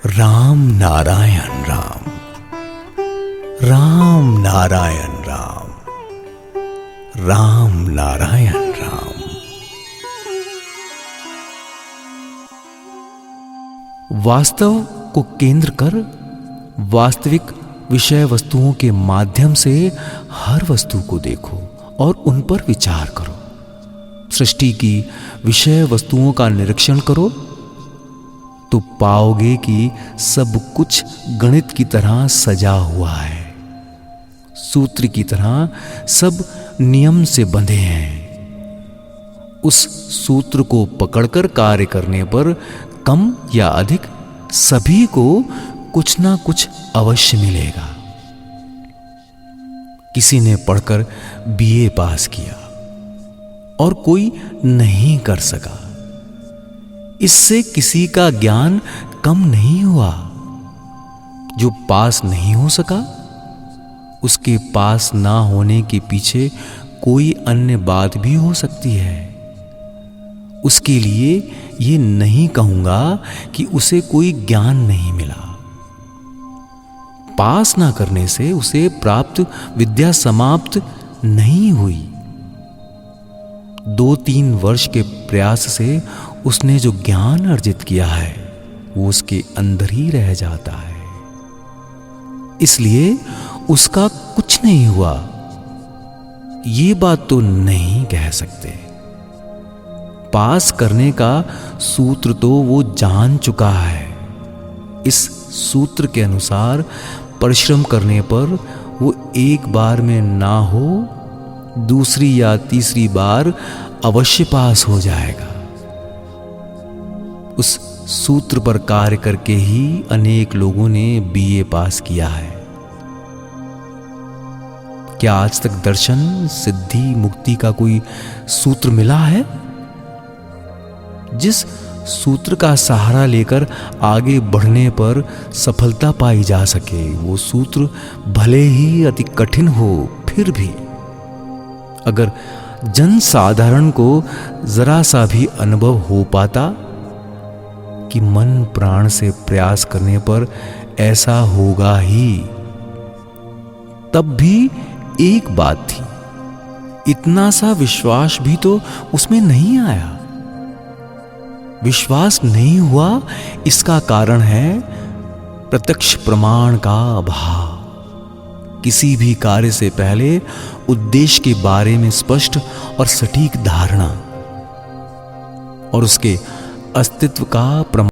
राम नारायण राम, राम नारायण राम, राम नारायण राम। वास्तव को केंद्र कर वास्तविक विषय वस्तुओं के माध्यम से हर वस्तु को देखो और उन पर विचार करो। सृष्टि की विषय वस्तुओं का निरीक्षण करो तो पाओगे कि सब कुछ गणित की तरह सजा हुआ है, सूत्र की तरह सब नियम से बंधे हैं। उस सूत्र को पकड़कर कार्य करने पर कम या अधिक सभी को कुछ ना कुछ अवश्य मिलेगा। किसी ने पढ़कर बीए पास किया और कोई नहीं कर सका, इससे किसी का ज्ञान कम नहीं हुआ। जो पास नहीं हो सका, उसके पास ना होने के पीछे कोई अन्य बात भी हो सकती है। उसके लिए ये नहीं कहूंगा कि उसे कोई ज्ञान नहीं मिला। पास ना करने से उसे प्राप्त विद्या समाप्त नहीं हुई। 2-3 वर्ष के प्रयास से उसने जो ज्ञान अर्जित किया है वो उसके अंदर ही रह जाता है, इसलिए उसका कुछ नहीं हुआ ये बात तो नहीं कह सकते। पास करने का सूत्र तो वो जान चुका है। इस सूत्र के अनुसार परिश्रम करने पर वो एक बार में ना हो, दूसरी या तीसरी बार अवश्य पास हो जाएगा। उस सूत्र पर कार्य करके ही अनेक लोगों ने बीए पास किया है। क्या आज तक दर्शन, सिद्धि, मुक्ति का कोई सूत्र मिला है? जिस सूत्र का सहारा लेकर आगे बढ़ने पर सफलता पाई जा सके, वो सूत्र भले ही अति कठिन हो, फिर भी अगर जन साधारण को जरा सा भी अनुभव हो पाता कि मन प्राण से प्रयास करने पर ऐसा होगा ही, तब भी एक बात थी, इतना सा विश्वास भी तो उसमें नहीं आया। विश्वास नहीं हुआ, इसका कारण है प्रत्यक्ष प्रमाण का अभाव। किसी भी कार्य से पहले उद्देश्य के बारे में स्पष्ट और सटीक धारणा और उसके अस्तित्व का प्रमाण।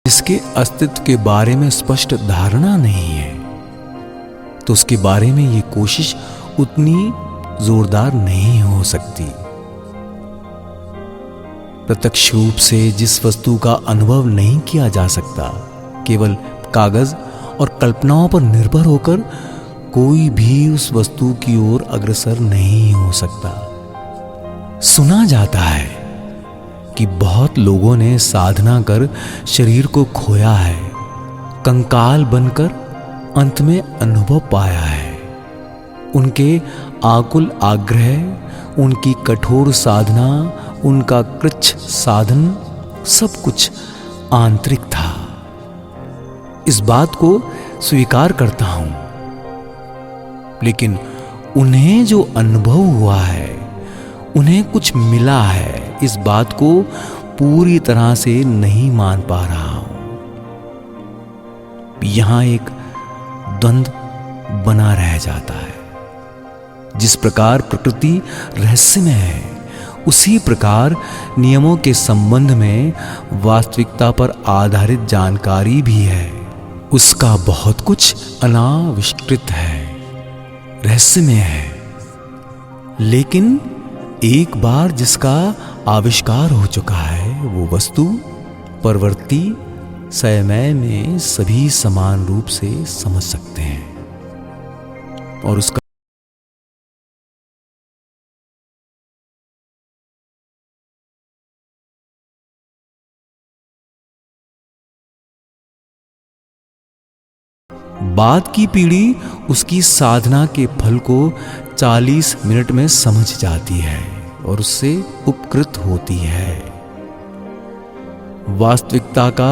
जिसके अस्तित्व के बारे में स्पष्ट धारणा नहीं है, तो उसके बारे में ये कोशिश उतनी जोरदार नहीं हो सकती। प्रत्यक्ष रूप से जिस वस्तु का अनुभव नहीं किया जा सकता, केवल कागज और कल्पनाओं पर निर्भर होकर कोई भी उस वस्तु की ओर अग्रसर नहीं हो सकता। सुना जाता है कि बहुत लोगों ने साधना कर शरीर को खोया है, कंकाल बनकर अंत में अनुभव पाया है। उनके आकुल आग्रह, उनकी कठोर साधना, उनका कृच्छ साधन, सब कुछ आंतरिक था। इस बात को स्वीकार करता हूं, लेकिन उन्हें जो अनुभव हुआ है, उन्हें कुछ मिला है, इस बात को पूरी तरह से नहीं मान पा रहा हूं। यहां एक द्वंद्व बना रह जाता है। जिस प्रकार प्रकृति रहस्यमय है, उसी प्रकार नियमों के संबंध में वास्तविकता पर आधारित जानकारी भी है। उसका बहुत कुछ अनाविष्कृत है, रहस्यमय है, लेकिन एक बार जिसका आविष्कार हो चुका है, वो वस्तु परवर्ती समय में सभी समान रूप से समझ सकते हैं और उसका बाद की पीढ़ी उसकी साधना के फल को 40 मिनट में समझ जाती है और उससे उपकृत होती है। वास्तविकता का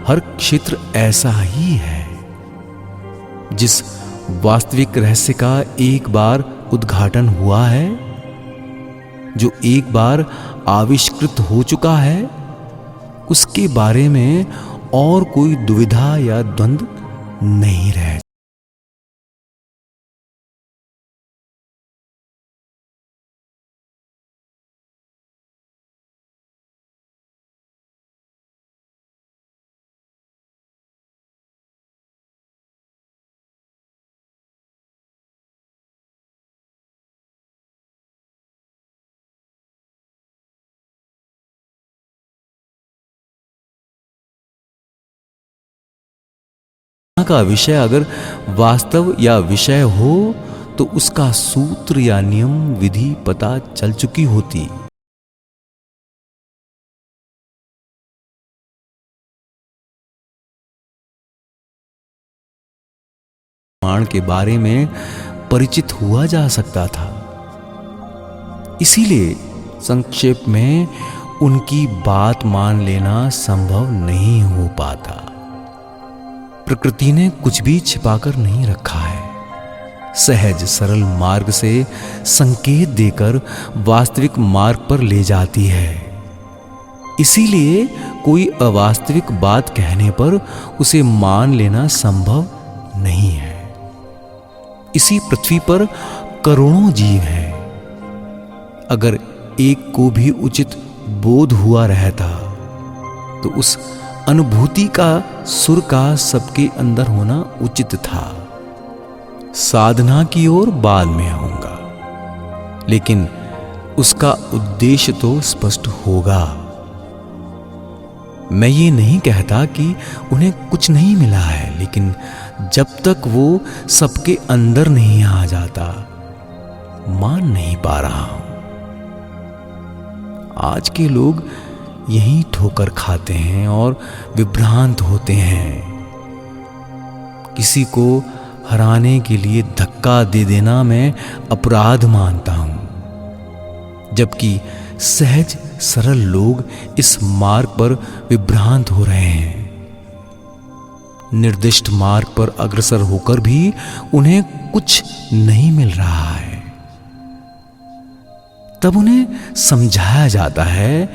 हर क्षेत्र ऐसा ही है। जिस वास्तविक रहस्य का एक बार उद्घाटन हुआ है, जो एक बार आविष्कृत हो चुका है, उसके बारे में और कोई दुविधा या द्वंद्व नहीं रह। का विषय अगर वास्तव या विषय हो तो उसका सूत्र या नियम विधि पता चल चुकी होती। प्रमाण के बारे में परिचित हुआ जा सकता था। इसीलिए संक्षेप में उनकी बात मान लेना संभव नहीं हो पाता। प्रकृति ने कुछ भी छिपाकर नहीं रखा है। सहज सरल मार्ग से संकेत देकर वास्तविक मार्ग पर ले जाती है। इसीलिए कोई अवास्तविक बात कहने पर उसे मान लेना संभव नहीं है। इसी पृथ्वी पर करोड़ों जीव हैं। अगर एक को भी उचित बोध हुआ रहता तो उस अनुभूति का सुर का सबके अंदर होना उचित था। साधना की ओर बाद में आऊंगा, लेकिन उसका उद्देश्य तो स्पष्ट होगा। मैं ये नहीं कहता कि उन्हें कुछ नहीं मिला है, लेकिन जब तक वो सबके अंदर नहीं आ जाता, मान नहीं पा रहा हूं। आज के लोग यही ठोकर खाते हैं और विभ्रांत होते हैं। किसी को हराने के लिए धक्का दे देना मैं अपराध मानता हूं, जबकि सहज सरल लोग इस मार्ग पर विभ्रांत हो रहे हैं। निर्दिष्ट मार्ग पर अग्रसर होकर भी उन्हें कुछ नहीं मिल रहा है। तब उन्हें समझाया जाता है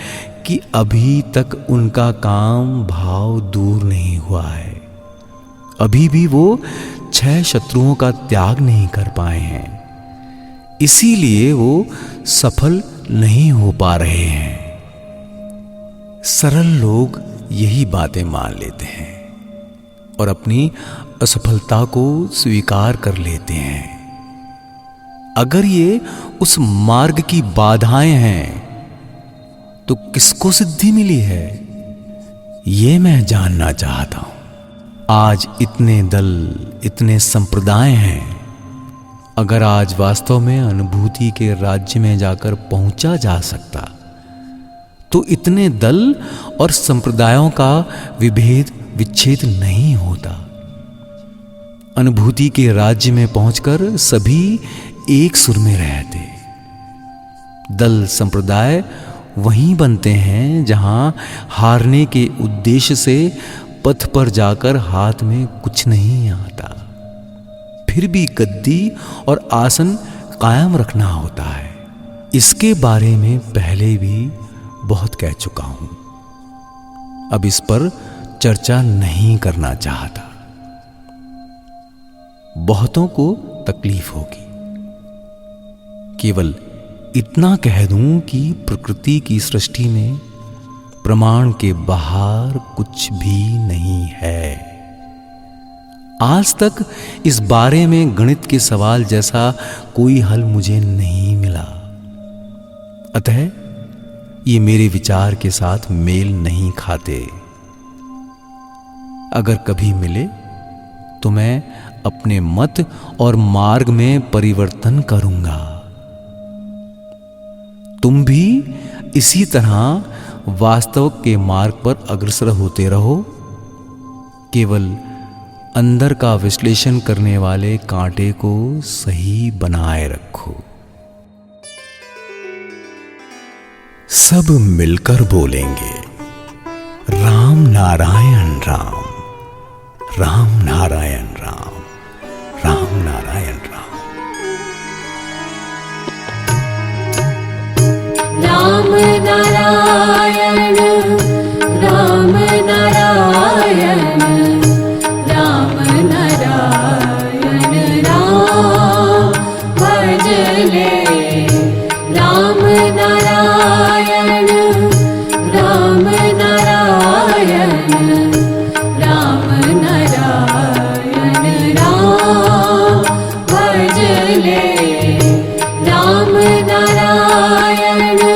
कि अभी तक उनका काम भाव दूर नहीं हुआ है। अभी भी वो 6 शत्रुओं का त्याग नहीं कर पाए हैं, इसीलिए वो सफल नहीं हो पा रहे हैं। सरल लोग यही बातें मान लेते हैं और अपनी असफलता को स्वीकार कर लेते हैं। अगर ये उस मार्ग की बाधाएं हैं तो किसको सिद्धि मिली है, ये मैं जानना चाहता हूं। आज इतने दल, इतने संप्रदाय हैं। अगर आज वास्तव में अनुभूति के राज्य में जाकर पहुंचा जा सकता तो इतने दल और संप्रदायों का विभेद विच्छेद नहीं होता। अनुभूति के राज्य में पहुंचकर सभी एक सुर में रहते। दल संप्रदाय वहीं बनते हैं जहां हारने के उद्देश्य से पथ पर जाकर हाथ में कुछ नहीं आता, फिर भी गद्दी और आसन कायम रखना होता है। इसके बारे में पहले भी बहुत कह चुका हूं, अब इस पर चर्चा नहीं करना चाहता। बहुतों को तकलीफ होगी। केवल इतना कह दूं कि प्रकृति की सृष्टि में प्रमाण के बाहर कुछ भी नहीं है। आज तक इस बारे में गणित के सवाल जैसा कोई हल मुझे नहीं मिला। अतः ये मेरे विचार के साथ मेल नहीं खाते। अगर कभी मिले तो मैं अपने मत और मार्ग में परिवर्तन करूंगा। तुम भी इसी तरह वास्तव के मार्ग पर अग्रसर होते रहो। केवल अंदर का विश्लेषण करने वाले कांटे को सही बनाए रखो। सब मिलकर बोलेंगे राम नारायण राम, राम नारायण राम, राम नारायण राम। राम नारायण राम नारायण राम नारायण राम भजले। राम नारायण राम नारायण राम नारायण राम भजले। राम नारायण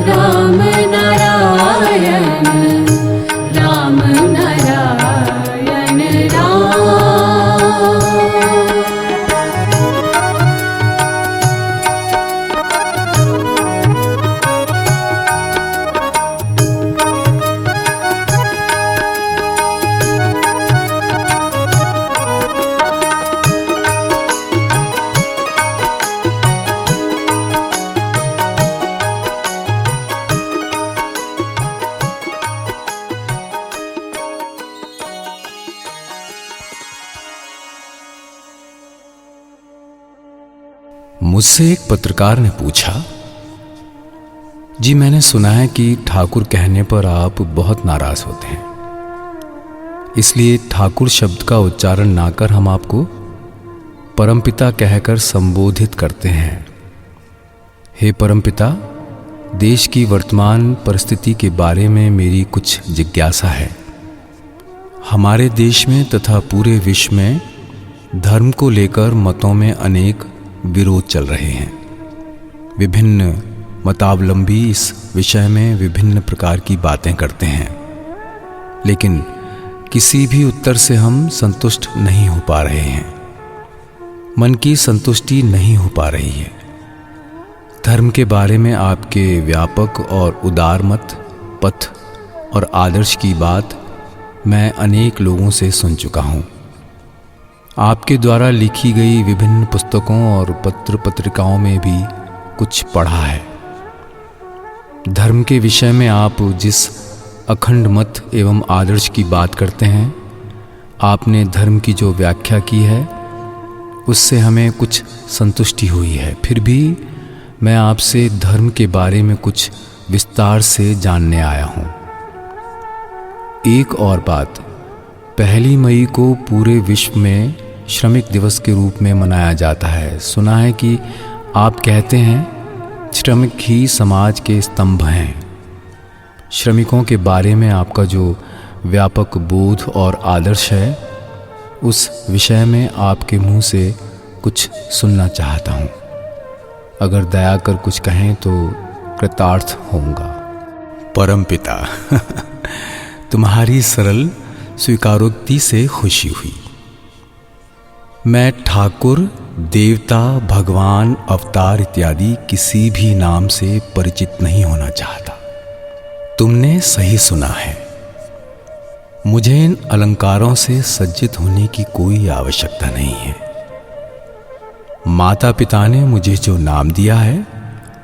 राम नारायण राम नारायण राम। मुझसे एक पत्रकार ने पूछा, जी मैंने सुना है कि ठाकुर कहने पर आप बहुत नाराज होते हैं, इसलिए ठाकुर शब्द का उच्चारण ना कर हम आपको परमपिता कहकर संबोधित करते हैं। हे परमपिता, देश की वर्तमान परिस्थिति के बारे में मेरी कुछ जिज्ञासा है। हमारे देश में तथा पूरे विश्व में धर्म को लेकर मतों में अनेक विरोध चल रहे हैं। विभिन्न मतावलंबी इस विषय में विभिन्न प्रकार की बातें करते हैं, लेकिन किसी भी उत्तर से हम संतुष्ट नहीं हो पा रहे हैं। मन की संतुष्टि नहीं हो पा रही है। धर्म के बारे में आपके व्यापक और उदार मत, पथ और आदर्श की बात मैं अनेक लोगों से सुन चुका हूँ। आपके द्वारा लिखी गई विभिन्न पुस्तकों और पत्र पत्रिकाओं में भी कुछ पढ़ा है। धर्म के विषय में आप जिस अखंड मत एवं आदर्श की बात करते हैं, आपने धर्म की जो व्याख्या की है उससे हमें कुछ संतुष्टि हुई है। फिर भी मैं आपसे धर्म के बारे में कुछ विस्तार से जानने आया हूँ। एक और बात, 1 मई को पूरे विश्व में श्रमिक दिवस के रूप में मनाया जाता है। सुना है कि आप कहते हैं श्रमिक ही समाज के स्तंभ हैं। श्रमिकों के बारे में आपका जो व्यापक बोध और आदर्श है, उस विषय में आपके मुंह से कुछ सुनना चाहता हूँ। अगर दया कर कुछ कहें तो कृतार्थ होऊंगा। परमपिता, तुम्हारी सरल स्वीकारोक्ति से खुशी हुई। मैं ठाकुर, देवता, भगवान, अवतार इत्यादि किसी भी नाम से परिचित नहीं होना चाहता। तुमने सही सुना है। मुझे इन अलंकारों से सज्जित होने की कोई आवश्यकता नहीं है। माता पिता ने मुझे जो नाम दिया है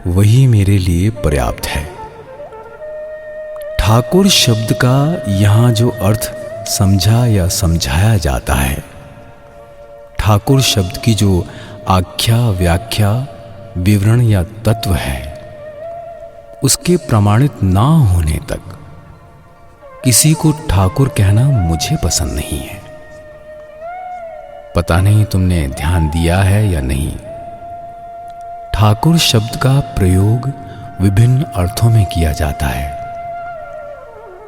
वही मेरे लिए पर्याप्त है। ठाकुर शब्द का यहाँ जो अर्थ समझा या समझाया जाता है, ठाकुर शब्द की जो आख्या, व्याख्या, विवरण या तत्व है, उसके प्रमाणित ना होने तक किसी को ठाकुर कहना मुझे पसंद नहीं है। पता नहीं तुमने ध्यान दिया है या नहीं, ठाकुर शब्द का प्रयोग विभिन्न अर्थों में किया जाता है।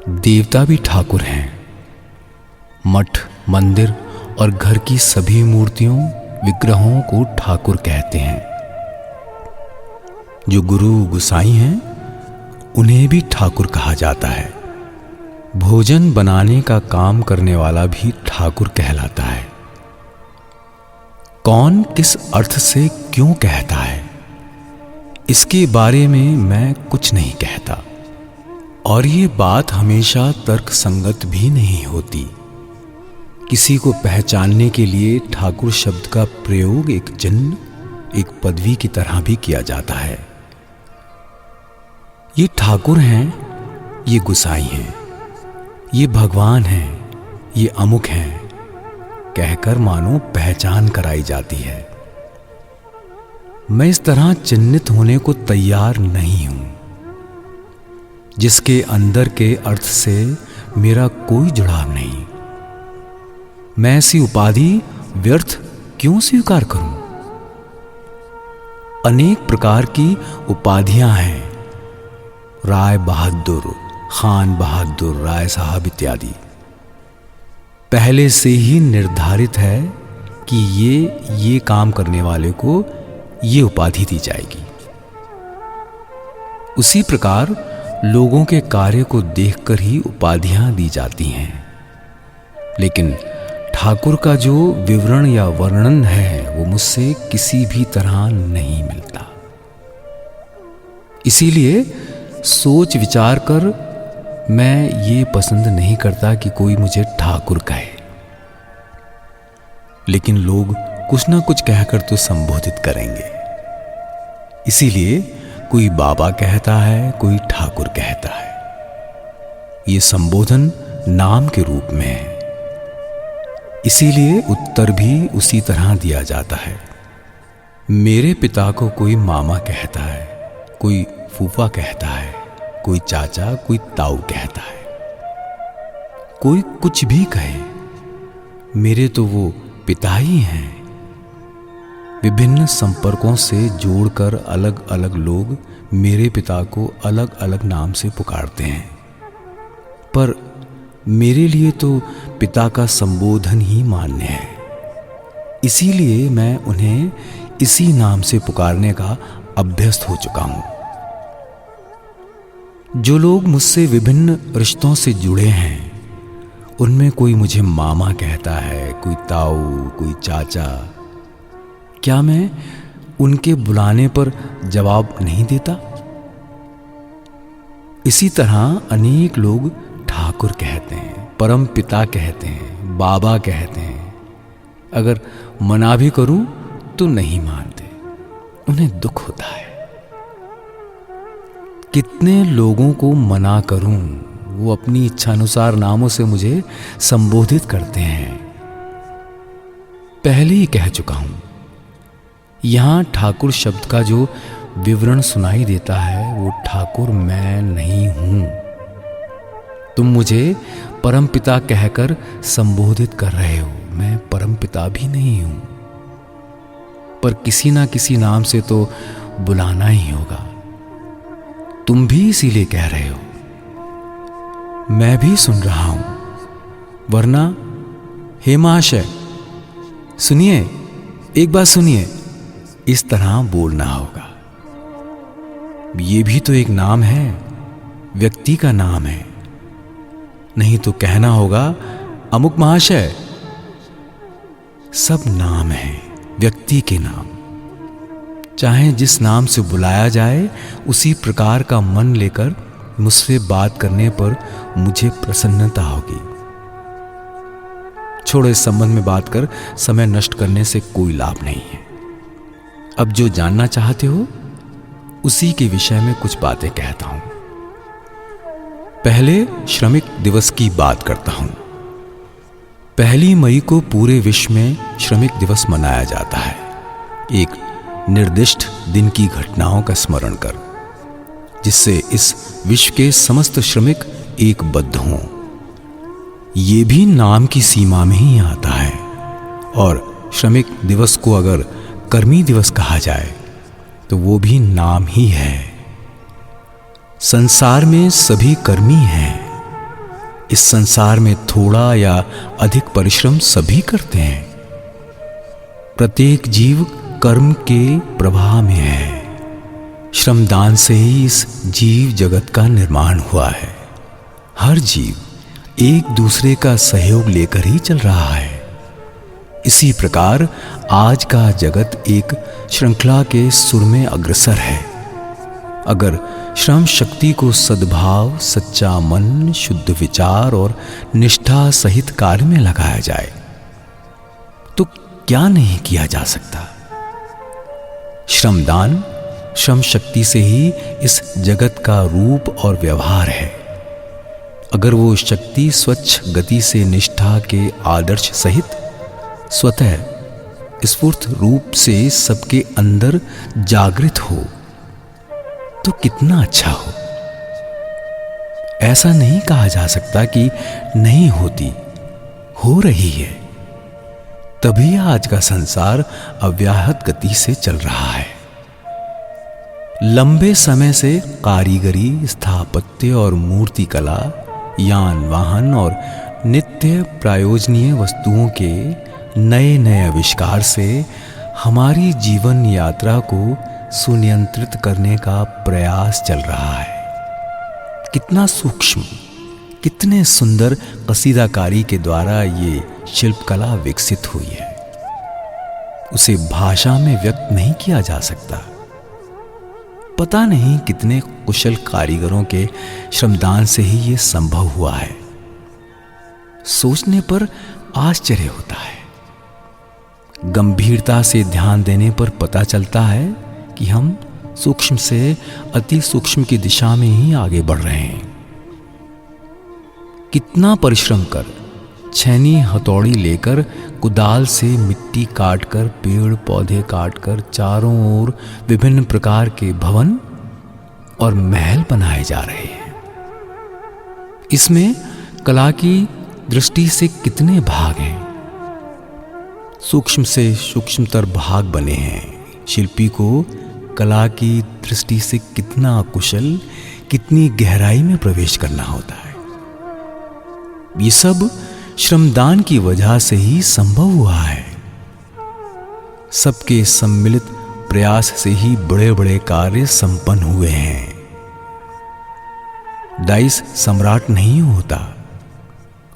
देवता भी ठाकुर हैं। मठ, मंदिर और घर की सभी मूर्तियों, विग्रहों को ठाकुर कहते हैं। जो गुरु गुसाई हैं, उन्हें भी ठाकुर कहा जाता है। भोजन बनाने का काम करने वाला भी ठाकुर कहलाता है। कौन किस अर्थ से क्यों कहता है, इसके बारे में मैं कुछ नहीं कहता, और ये बात हमेशा तर्क संगत भी नहीं होती। किसी को पहचानने के लिए ठाकुर शब्द का प्रयोग एक चिन्ह, एक पदवी की तरह भी किया जाता है। ये ठाकुर हैं, ये गुसाई हैं, ये भगवान हैं, ये अमुक हैं, कहकर मानो पहचान कराई जाती है। मैं इस तरह चिन्हित होने को तैयार नहीं हूं। जिसके अंदर के अर्थ से मेरा कोई जुड़ाव नहीं, मैं ऐसी उपाधि व्यर्थ क्यों स्वीकार करूं? अनेक प्रकार की उपाधियां हैं, राय बहादुर, खान बहादुर, राय साहब इत्यादि। पहले से ही निर्धारित है कि ये काम करने वाले को ये उपाधि दी जाएगी। उसी प्रकार लोगों के कार्य को देखकर ही उपाधियां दी जाती हैं। लेकिन ठाकुर का जो विवरण या वर्णन है, वो मुझसे किसी भी तरह नहीं मिलता। इसीलिए सोच विचार कर मैं ये पसंद नहीं करता कि कोई मुझे ठाकुर कहे। लेकिन लोग कुछ ना कुछ कहकर तो संबोधित करेंगे। इसीलिए कोई बाबा कहता है, कोई ठाकुर कहता है। ये संबोधन नाम के रूप में है, इसीलिए उत्तर भी उसी तरह दिया जाता है। मेरे पिता को कोई मामा कहता है, कोई फूफा कहता है, कोई चाचा, कोई ताऊ कहता है। कोई कुछ भी कहे, मेरे तो वो पिता ही हैं। विभिन्न संपर्कों से जोड़कर अलग अलग लोग मेरे पिता को अलग अलग नाम से पुकारते हैं, पर मेरे लिए तो पिता का संबोधन ही मान्य है। इसीलिए मैं उन्हें इसी नाम से पुकारने का अभ्यस्त हो चुका हूं। जो लोग मुझसे विभिन्न रिश्तों से जुड़े हैं, उनमें कोई मुझे मामा कहता है, कोई ताऊ, कोई चाचा। क्या मैं उनके बुलाने पर जवाब नहीं देता? इसी तरह अनेक लोग ठाकुर कहते हैं, परम पिता कहते हैं, बाबा कहते हैं। अगर मना भी करूं तो नहीं मानते, उन्हें दुख होता है। कितने लोगों को मना करूं, वो अपनी इच्छानुसार नामों से मुझे संबोधित करते हैं। पहले ही कह चुका हूं, यहां ठाकुर शब्द का जो विवरण सुनाई देता है, वो ठाकुर मैं नहीं हूं। तुम मुझे परमपिता कहकर संबोधित कर रहे हो, मैं परमपिता भी नहीं हूं। पर किसी ना किसी नाम से तो बुलाना ही होगा। तुम भी इसीलिए कह रहे हो, मैं भी सुन रहा हूं। वरना हे महाशय सुनिए, एक बात सुनिए, इस तरह बोलना होगा। ये भी तो एक नाम है, व्यक्ति का नाम है। नहीं तो कहना होगा अमुक महाशय। सब नाम है, व्यक्ति के नाम। चाहे जिस नाम से बुलाया जाए, उसी प्रकार का मन लेकर मुझसे बात करने पर मुझे प्रसन्नता होगी। छोड़ो, इस संबंध में बात कर समय नष्ट करने से कोई लाभ नहीं है। अब जो जानना चाहते हो, उसी के विषय में कुछ बातें कहता हूं। पहले श्रमिक दिवस की बात करता हूं। 1 मई को पूरे विश्व में श्रमिक दिवस मनाया जाता है, एक निर्दिष्ट दिन की घटनाओं का स्मरण कर, जिससे इस विश्व के समस्त श्रमिक एकबद्ध हों। ये भी नाम की सीमा में ही आता है और श्रमिक दिवस को अगर कर्मी दिवस कहा जाए तो वो भी नाम ही है। संसार में सभी कर्मी हैं। इस संसार में थोड़ा या अधिक परिश्रम सभी करते हैं। प्रत्येक जीव कर्म के प्रवाह में है। श्रमदान से ही इस जीव जगत का निर्माण हुआ है। हर जीव एक दूसरे का सहयोग लेकर ही चल रहा है। इसी प्रकार आज का जगत एक श्रृंखला के सुर में अग्रसर है। अगर श्रम शक्ति को सद्भाव, सच्चा मन, शुद्ध विचार और निष्ठा सहित कार्य में लगाया जाए तो क्या नहीं किया जा सकता। श्रमदान श्रम शक्ति से ही इस जगत का रूप और व्यवहार है। अगर वो शक्ति स्वच्छ गति से निष्ठा के आदर्श सहित स्वतः स्फूर्त रूप से सबके अंदर जागृत हो तो कितना अच्छा हो। ऐसा नहीं कहा जा सकता कि नहीं होती, हो रही है। तभी आज का संसार अव्याहत गति से चल रहा है। लंबे समय से कारीगरी, स्थापत्य और मूर्ति कला, यान वाहन और नित्य प्रयोजनीय वस्तुओं के नए नए आविष्कार से हमारी जीवन यात्रा को सुनियंत्रित करने का प्रयास चल रहा है। कितना सूक्ष्म, कितने सुंदर कसीदाकारी के द्वारा ये शिल्पकला विकसित हुई है, उसे भाषा में व्यक्त नहीं किया जा सकता। पता नहीं कितने कुशल कारीगरों के श्रमदान से ही ये संभव हुआ है। सोचने पर आश्चर्य होता है। गंभीरता से ध्यान देने पर पता चलता है कि हम सूक्ष्म से अति सूक्ष्म की दिशा में ही आगे बढ़ रहे हैं। कितना परिश्रम कर, छैनी हथौड़ी लेकर, कुदाल से मिट्टी काटकर, पेड़ पौधे काटकर चारों ओर विभिन्न प्रकार के भवन और महल बनाए जा रहे हैं। इसमें कला की दृष्टि से कितने भाग हैं। सूक्ष्म से सूक्ष्मतर भाग बने हैं। शिल्पी को कला की दृष्टि से कितना कुशल, कितनी गहराई में प्रवेश करना होता है। ये सब श्रमदान की वजह से ही संभव हुआ है। सबके सम्मिलित प्रयास से ही बड़े बड़े कार्य संपन्न हुए हैं। डाइस सम्राट नहीं होता,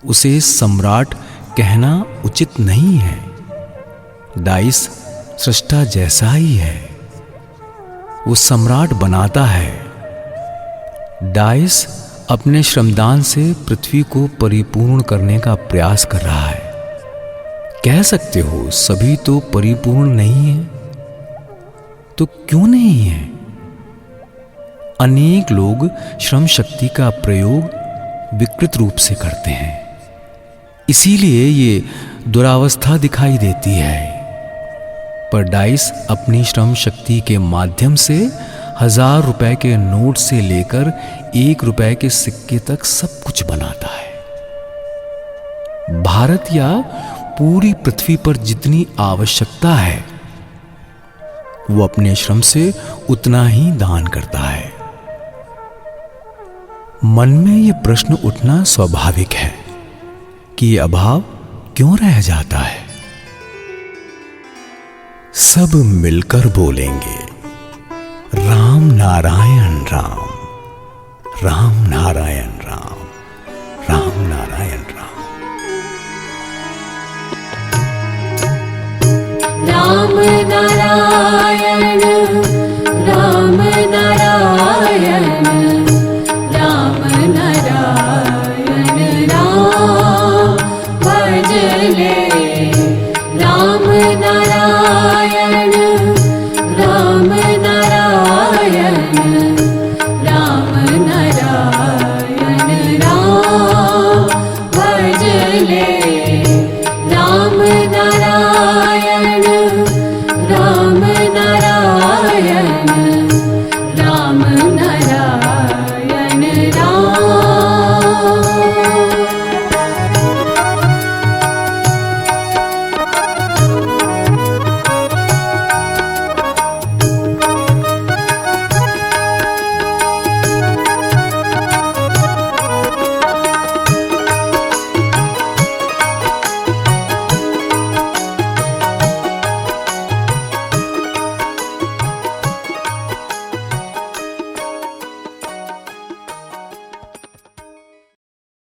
उसे सम्राट कहना उचित नहीं है। डाइस सृष्टा जैसा ही है, वो सम्राट बनाता है। डाइस अपने श्रमदान से पृथ्वी को परिपूर्ण करने का प्रयास कर रहा है। कह सकते हो सभी तो परिपूर्ण नहीं है, तो क्यों नहीं है? अनेक लोग श्रम शक्ति का प्रयोग विकृत रूप से करते हैं, इसीलिए ये दुरावस्था दिखाई देती है। पर डाइस अपनी श्रम शक्ति के माध्यम से 1000 रुपए के नोट से लेकर 1 रुपए के सिक्के तक सब कुछ बनाता है। भारत या पूरी पृथ्वी पर जितनी आवश्यकता है वो अपने श्रम से उतना ही दान करता है। मन में ये प्रश्न उठना स्वाभाविक है कि ये अभाव क्यों रह जाता है। सब मिलकर बोलेंगे राम नारायण राम, राम नारायण राम, राम नारायण राम। राम नारायण, राम नारायण, राम नारायण राम भजले। राम